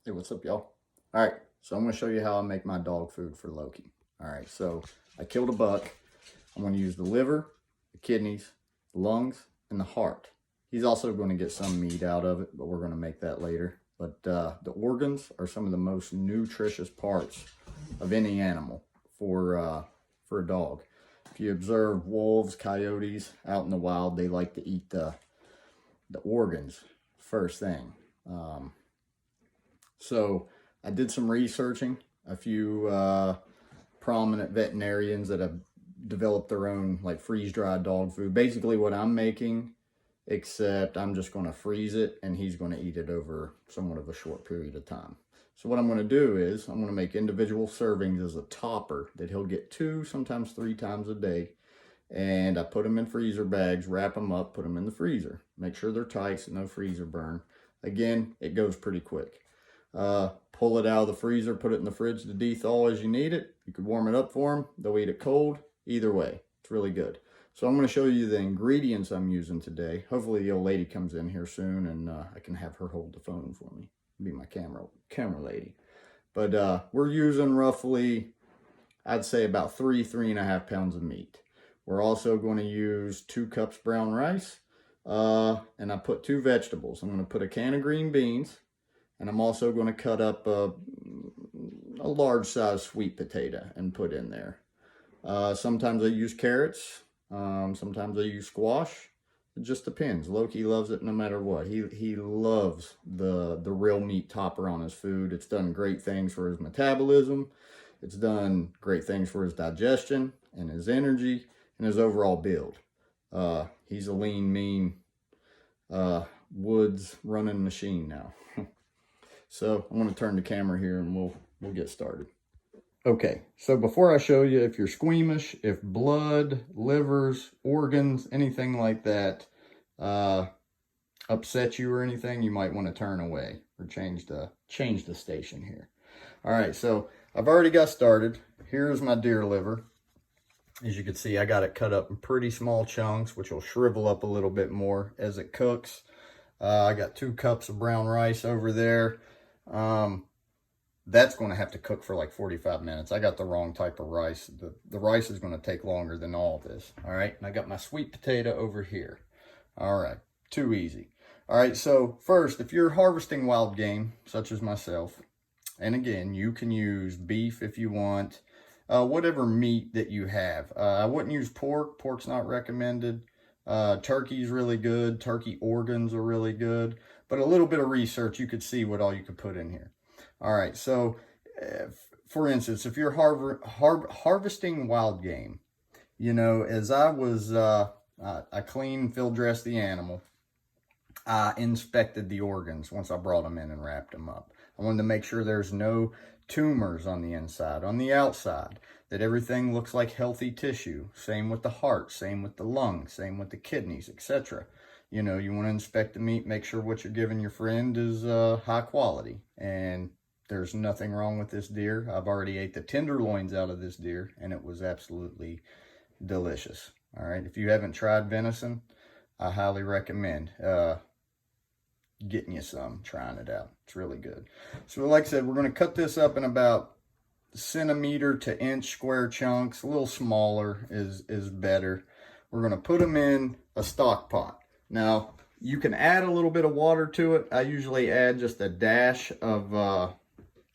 Hey, what's up, y'all? All right, so I'm gonna show you how I make my dog food for Loki. All right, so I killed a buck. I'm gonna use the liver, the kidneys, the lungs, and the heart. He's also gonna get some meat out of it, but we're gonna make that later. But the organs are some of the most nutritious parts of any animal for a dog. If you observe wolves, coyotes out in the wild, they like to eat the organs first thing. So I did some researching. A few prominent veterinarians that have developed their own like freeze-dried dog food. Basically what I'm making, except I'm just going to freeze it and he's going to eat it over somewhat of a short period of time. So what I'm going to do is I'm going to make individual servings as a topper that he'll get 2, sometimes 3 times a day. And I put them in freezer bags, wrap them up, put them in the freezer. Make sure they're tight so no freezer burn. Again, it goes pretty quick. Pull it out of the freezer, put it in the fridge to de-thaw as you need it. You could warm it up for them. They'll eat it cold. Either way, it's really good. So I'm going to show you the ingredients I'm using today. Hopefully the old lady comes in here soon and I can have her hold the phone for me. Be my camera lady. But we're using roughly, I'd say about 3.5 pounds of meat. We're also going to use 2 cups brown rice. And I put 2 vegetables. I'm going to put a can of green beans. And I'm also going to cut up a large size sweet potato and put in there. Sometimes I use carrots. Sometimes I use squash. It just depends. Loki loves it no matter what. He loves the real meat topper on his food. It's done great things for his metabolism. It's done great things for his digestion and his energy and his overall build. He's a lean, mean, woods running machine now. So I'm going to turn the camera here and we'll get started. Okay, so before I show you, if you're squeamish, if blood, livers, organs, anything like that upset you or anything, you might want to turn away or change the station here. All right, so I've already got started. Here's my deer liver. As you can see, I got it cut up in pretty small chunks, which will shrivel up a little bit more as it cooks. I got 2 cups of brown rice over there. That's going to have to cook for like 45 minutes. I got the wrong type of rice. The rice is going to take longer than all this. All right. And I got my sweet potato over here. All right. Too easy. All right. So first, if you're harvesting wild game, such as myself, and again, you can use beef if you want, whatever meat that you have. I wouldn't use pork. Pork's not recommended. Turkey's really good. Turkey organs are really good. But a little bit of research, you could see what all you could put in here. All right, so for instance, if you're harvesting wild game, you know, as I was, I cleaned, field dressed the animal. I inspected the organs once I brought them in and wrapped them up. I wanted to make sure there's no tumors on the inside, on the outside, that everything looks like healthy tissue. Same with the heart, same with the lungs, same with the kidneys, etc. You know, you want to inspect the meat, make sure what you're giving your friend is high quality. And there's nothing wrong with this deer. I've already ate the tenderloins out of this deer, and it was absolutely delicious. All right, if you haven't tried venison, I highly recommend getting you some, trying it out. It's really good. So like I said, we're going to cut this up in about centimeter to inch square chunks. A little smaller is better. We're going to put them in a stock pot. Now, you can add a little bit of water to it. I usually add just a dash of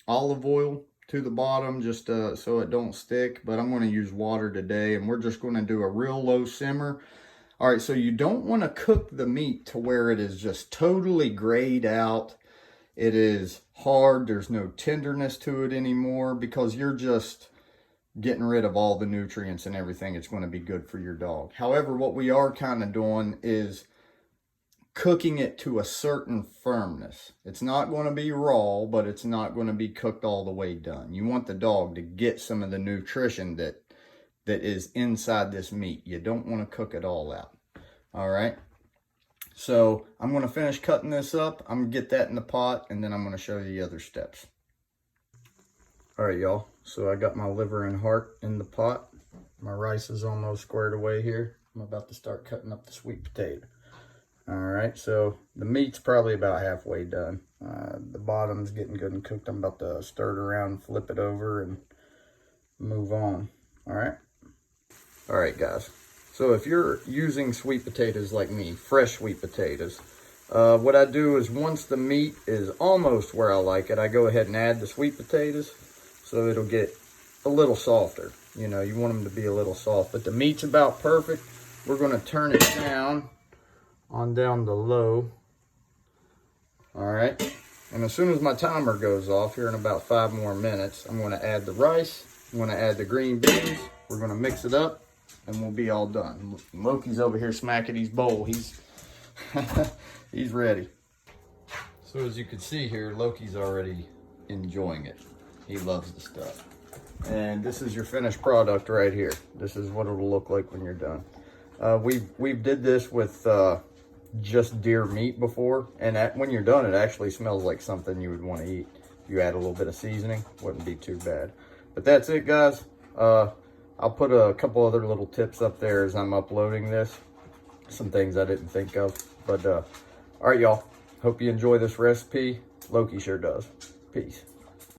olive oil to the bottom just so it don't stick. But I'm going to use water today, and we're just going to do a real low simmer. All right, so you don't want to cook the meat to where it is just totally grayed out. It is hard. There's no tenderness to it anymore because you're just getting rid of all the nutrients and everything. It's going to be good for your dog. However, what we are kind of doing is cooking it to a certain firmness. It's not going to be raw, but it's not going to be cooked all the way done. You want the dog to get some of the nutrition that is inside this meat. You don't want to cook it all out. All right. So I'm going to finish cutting this up. I'm going to get that in the pot, and then I'm going to show you the other steps. All right, y'all. So I got my liver and heart in the pot. My rice is almost squared away here. I'm about to start cutting up the sweet potato. All right, so the meat's probably about halfway done. The bottom's getting good and cooked. I'm about to stir it around, flip it over, and move on. All right, guys. So if you're using sweet potatoes like me, fresh sweet potatoes, what I do is once the meat is almost where I like it, I go ahead and add the sweet potatoes so it'll get a little softer. You know, you want them to be a little soft, but the meat's about perfect. We're going to turn it down to low. All right. And as soon as my timer goes off here in about 5 more minutes, I'm going to add the rice. I'm going to add the green beans. We're going to mix it up and we'll be all done. Loki's over here smacking his bowl. He's he's ready. So as you can see here, Loki's already enjoying it. He loves the stuff. And this is your finished product right here. This is what it'll look like when you're done. We've did this with just deer meat before, and when you're done, it actually smells like something you would want to eat. If you add a little bit of seasoning, wouldn't be too bad. But that's it, guys. I'll put a couple other little tips up there as I'm uploading this. Some things I didn't think of. But all right, y'all. Hope you enjoy this recipe. Loki sure does. Peace.